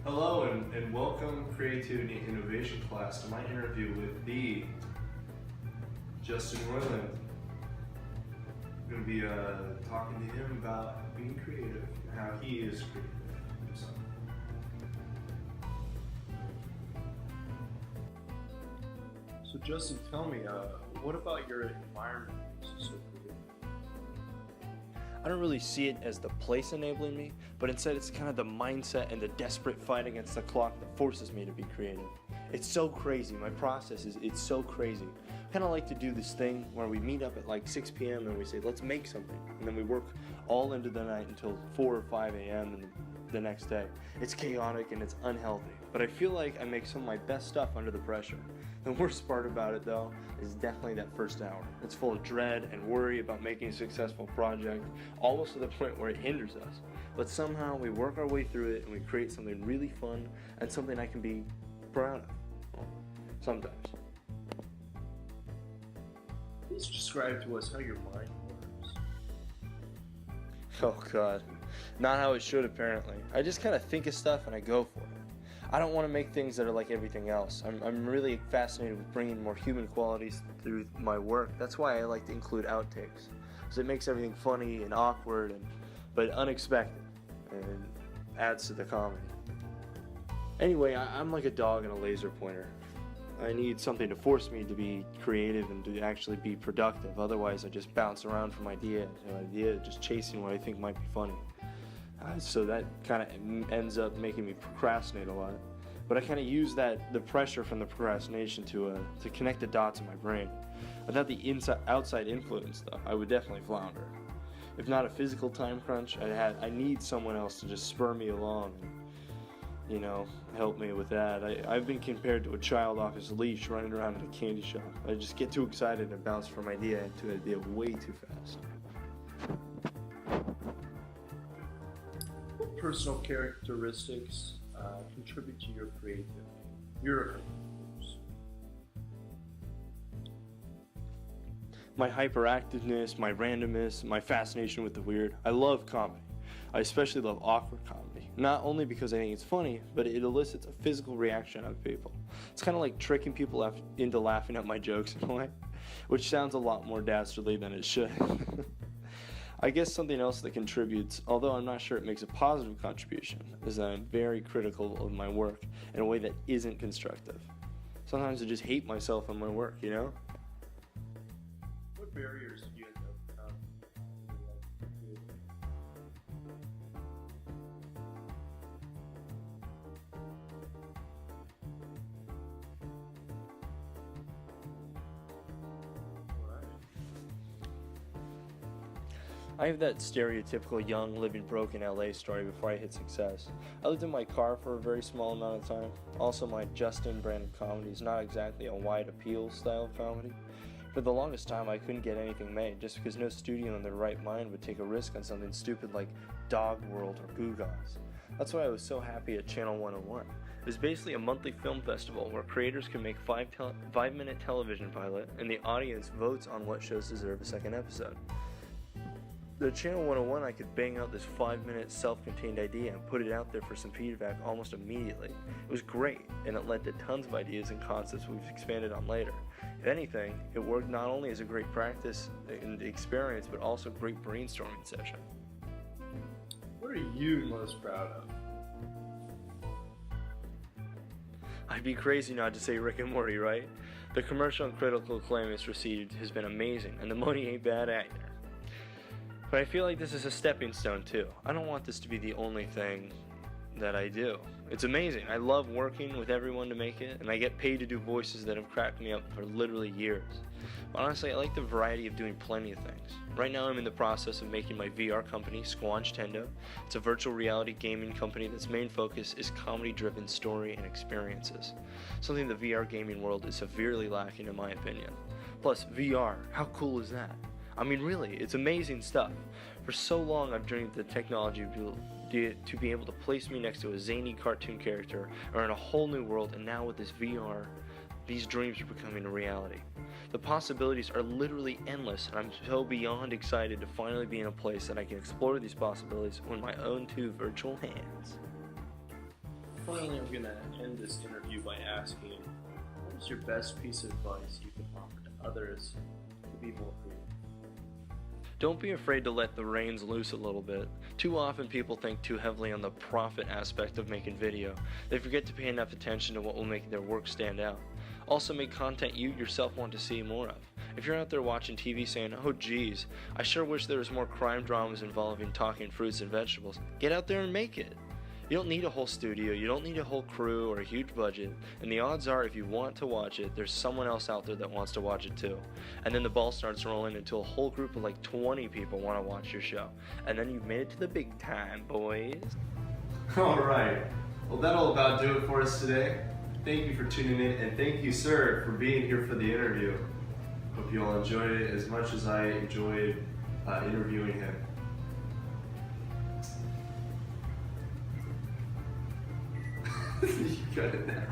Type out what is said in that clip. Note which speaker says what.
Speaker 1: Hello and welcome Creativity and Innovation class to my interview with the Justin Roiland. I'm going to be talking to him about being creative and how he is creative himself. So Justin, tell me, what about your environment makes you so creative?
Speaker 2: I don't really see it as the place enabling me, but instead it's kind of the mindset and the desperate fight against the clock that forces me to be creative. It's so crazy. My process it's so crazy. I kind of like to do this thing where we meet up at like 6 p.m. and we say, let's make something. And then we work all into the night until 4 or 5 a.m. and the next day. It's chaotic and it's unhealthy, but I feel like I make some of my best stuff under the pressure. The worst part about it, though, is definitely that first hour. It's full of dread and worry about making a successful project, almost to the point where it hinders us. But somehow we work our way through it and we create something really fun and something I can be proud of. Well, sometimes.
Speaker 1: Please describe to us how your mind works.
Speaker 2: Oh God, not how it should apparently. I just kind of think of stuff and I go for it. I don't want to make things that are like everything else. I'm really fascinated with bringing more human qualities through my work. That's why I like to include outtakes, because it makes everything funny and awkward but unexpected and adds to the comedy. Anyway, I'm like a dog and a laser pointer. I need something to force me to be creative and to actually be productive. Otherwise, I just bounce around from idea to idea, just chasing what I think might be funny. So that kind of ends up making me procrastinate a lot. But I kind of use the pressure from the procrastination to connect the dots in my brain. Without the outside influence, though, I would definitely flounder. If not a physical time crunch, I need someone else to just spur me along and, help me with that. I've been compared to a child off his leash running around in a candy shop. I just get too excited and bounce from idea to idea way too fast.
Speaker 1: What personal characteristics contribute to your creativity? Your creativity.
Speaker 2: My hyperactiveness, my randomness, my fascination with the weird. I love comedy. I especially love awkward comedy. Not only because I think it's funny, but it elicits a physical reaction out of people. It's kind of like tricking people into laughing at my jokes in a way, which sounds a lot more dastardly than it should. I guess something else that contributes, although I'm not sure it makes a positive contribution, is that I'm very critical of my work in a way that isn't constructive. Sometimes I just hate myself and my work,
Speaker 1: What barriers do you have to overcome?
Speaker 2: I have that stereotypical young, living broke in LA story before I hit success. I lived in my car for a very small amount of time. Also, my Justin brand of comedy is not exactly a wide appeal style of comedy. For the longest time, I couldn't get anything made just because no studio in their right mind would take a risk on something stupid like Dog World or Goo Gahs. That's why I was so happy at Channel 101. It was basically a monthly film festival where creators can make 5-minute television pilot and the audience votes on what shows deserve a second episode. At Channel 101, I could bang out this 5-minute self-contained idea and put it out there for some feedback almost immediately. It was great, and it led to tons of ideas and concepts we've expanded on later. If anything, it worked not only as a great practice and experience, but also a great brainstorming session.
Speaker 1: What are you most proud of?
Speaker 2: I'd be crazy not to say Rick and Morty, right? The commercial and critical acclaim it's received has been amazing, and the money ain't bad either. But I feel like this is a stepping stone too. I don't want this to be the only thing that I do. It's amazing. I love working with everyone to make it, and I get paid to do voices that have cracked me up for literally years. But honestly, I like the variety of doing plenty of things. Right now I'm in the process of making my VR company, Squanch Tendo. It's a virtual reality gaming company that's main focus is comedy-driven story and experiences. Something the VR gaming world is severely lacking in my opinion. Plus, VR, how cool is that? I mean, really, it's amazing stuff. For so long, I've dreamed the technology to be able to place me next to a zany cartoon character or in a whole new world, and now with this VR, these dreams are becoming a reality. The possibilities are literally endless, and I'm so beyond excited to finally be in a place that I can explore these possibilities with my own two virtual hands. Finally, I'm going to end this interview by asking, what is your best piece of advice you can offer to others to be more creative? Don't be afraid to let the reins loose a little bit. Too often people think too heavily on the profit aspect of making video. They forget to pay enough attention to what will make their work stand out. Also, make content you yourself want to see more of. If you're out there watching TV saying, oh geez, I sure wish there was more crime dramas involving talking fruits and vegetables, get out there and make it. You don't need a whole studio, you don't need a whole crew or a huge budget, and the odds are if you want to watch it, there's someone else out there that wants to watch it too. And then the ball starts rolling until a whole group of like 20 people want to watch your show. And then you've made it to the big time, boys.
Speaker 1: Alright, well that'll about do it for us today. Thank you for tuning in, and thank you, sir, for being here for the interview. Hope you all enjoyed it as much as I enjoyed interviewing him. You got it now.